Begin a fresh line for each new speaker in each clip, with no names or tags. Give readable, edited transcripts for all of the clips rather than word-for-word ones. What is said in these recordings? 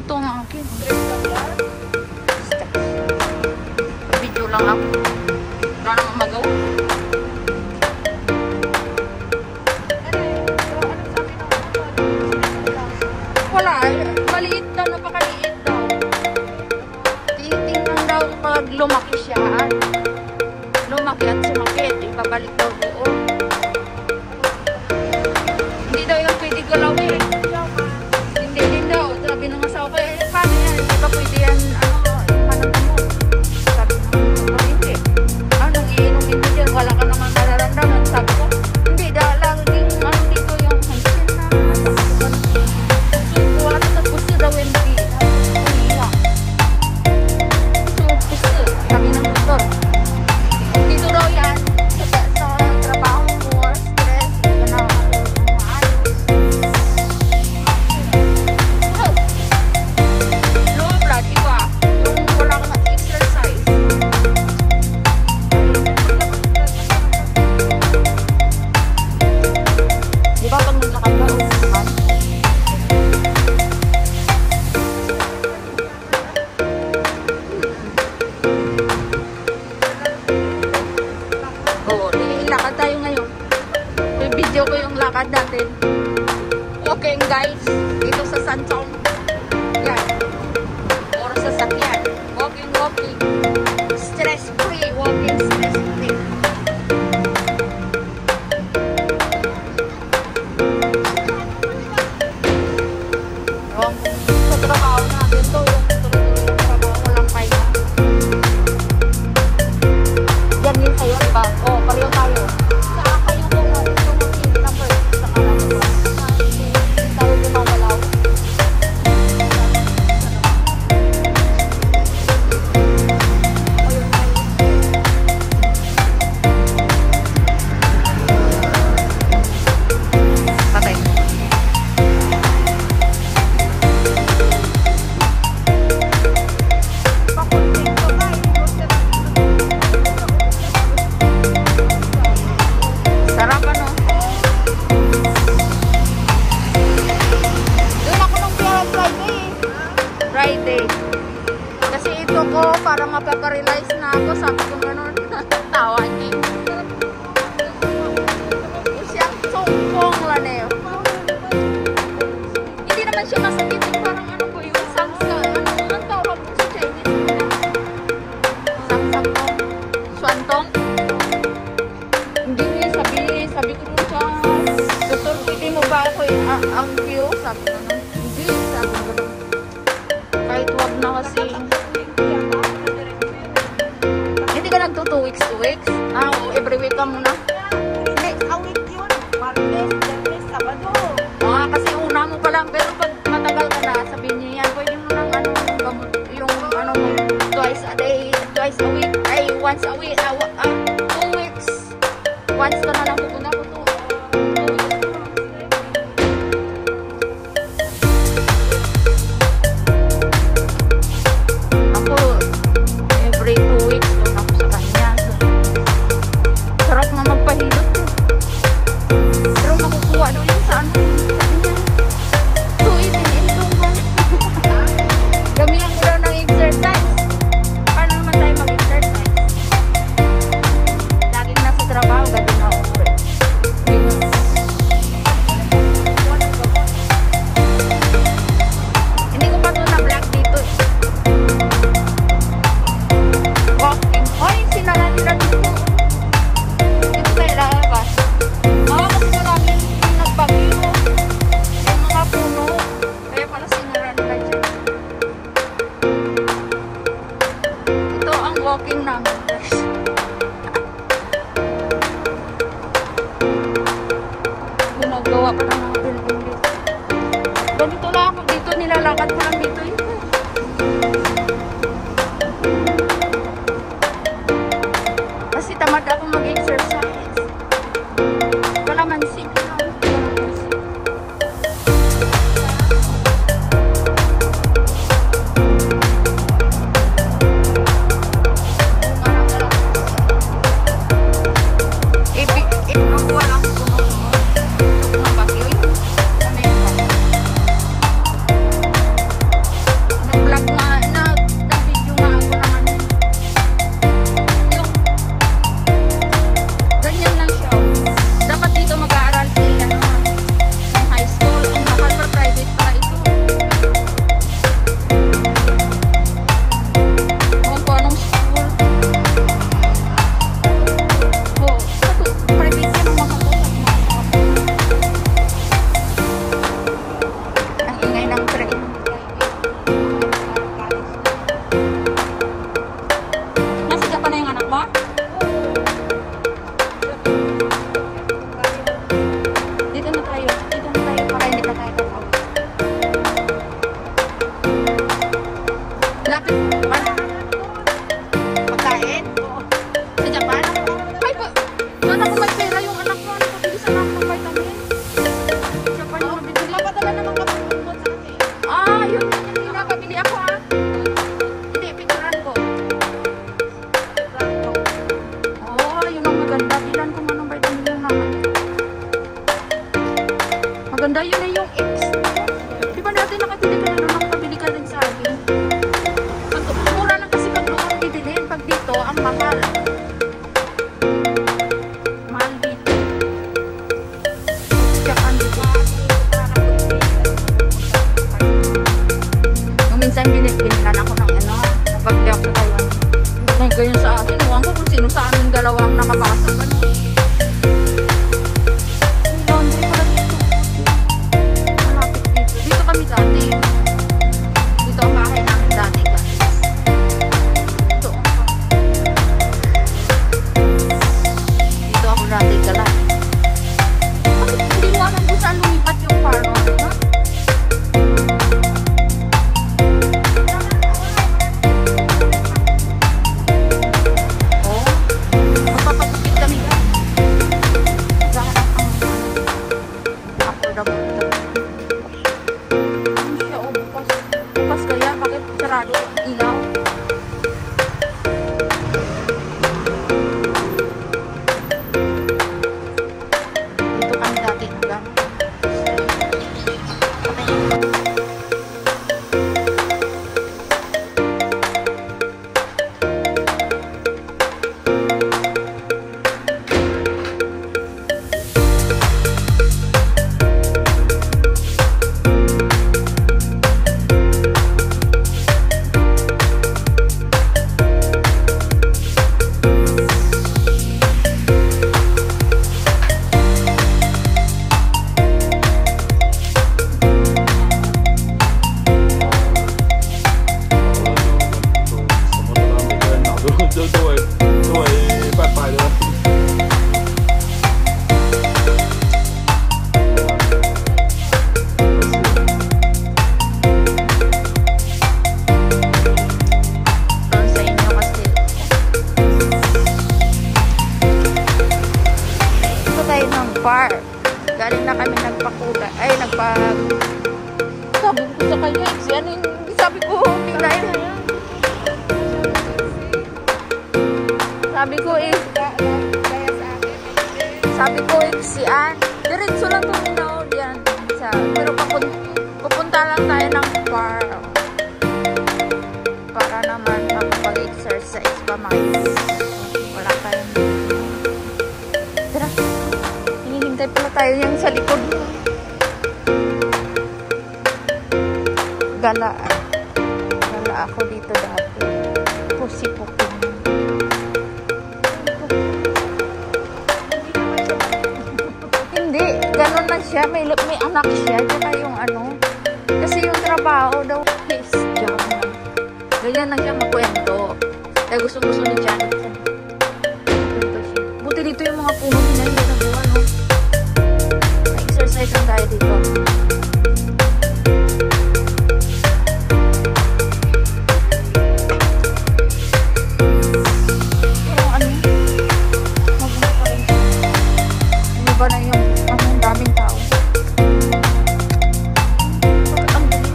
ito ang akin. Video lang ako. Wala namang magawa. Wala. Maliit daw. Napakaliit daw. Titingnan daw pag lumaki siya. Lumaki at sumakit. Ibabalik daw doon. Hindi daw yung pwede galawin. Hindi din daw. Sabi ng asawa ko, paano yan? Hindi ba pwede yan, pananda mo? Sabi ng hindi. Nagiinom dito dyan. Wala ka naman nararamdaman. Sabi ko, hindi. Laging dito yung hansin na. Wala ka sa puso daw yung hindi. Puso. Sabi ng doktor. Dito daw yan. Sa trabaho ko, stress, gano'n. Video ko yung lakad natin. Okay guys, dito sa Santong. Yan. Oras sa sakyan. Walking. Stress free. Walking stress free. Sa trabaho natin to. Yung trabaho walang pahinga. Yan yun kayo, diba? O, pareho tayo. Friday. Kasi ito ko, para mapaparealize na ako, sabi ko gano'n, tawa niya. Siyang songpong lang eh. Hindi naman siya masakit, parang ano ko yung samsa. Ang tawag mo sa Chinese? Samsang Swantong? Hindi niya sabi ko rin siya, doktor, pwede mo ba ako ang view? Sabi ko na, hindi, sabi ko na. Kahit wag na kasi. Hindi ka nagto 2 weeks? Every week ka muna?
Hindi, a week yun. Martes, Thursday, Sabado.
Kasi una mo pa lang. Pero pag matagal ka na, sabihin niya yan, pwede mo nang yung twice a day, twice a week, once a week, 2 weeks. Once ka na lang pupunta ko to. Every 2 weeks doon ako sa kanya. Sarap nga magpahilot eh. Pero makukuha doon yun sa ano. So, itin-intong ka. Gamihan ko daw ng exercise. Paano naman tayo mag-exercise? Laging nasa trabaho, gabi na ako. Hindi ko pa ito na-vlog dito eh. Walking. Hoy, sinara nila dito. Dito tayo lalabas. Kasi maraming nagbagyo. Yung mga puno. Kaya pala sinara nila dyan. Ito ang walking namin, guys. Ginagawa pa ng mga building dito. Ganito lang ako dito. Nilalakad ko lang dito. Kasi tamad ako mag-exercise. Kalamansi. minsan binilan ako ng ano, napagli ako sa Taiwan. May ganyan sa akin, huwag ko kung sino sa aming dalawang nakapasok. Ano? May laundry pala dito. Malapit dito. Dito kami dati. Dito ang bahay namin dati, guys. Dito ako. Dito ako dati gala. Bakit hindi mo alam kung saan lumipat yung farm? Ha? Ilaw. Dito kami dati hanggang. Park. Galing na kami nagpakula. Ay, sabi ko sa kanya, ano yung sabi ko, biglayin na yan. Sabi ko, si Ann, diretso lang tuminaw diyan. Pero pupunta lang tayo ng park. Para naman makapag-exercise pa wala tayong pala tayo yung sa likod. Gala ako dito dati. Pusi-pukin. Hindi, ganun na siya. May anak siya. Tsaka yung ano. Kasi yung trabaho daw is job. Ganyan lang siya makwento. Kaya gusto-gusto ni Janet. Buti dito yung mga puno nila. Hindi na buwan, no? Exercise lang tayo dito. Pero ano, maganda pa rin. Hindi ba na yung daming tao? Bakit ang galing?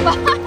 ba?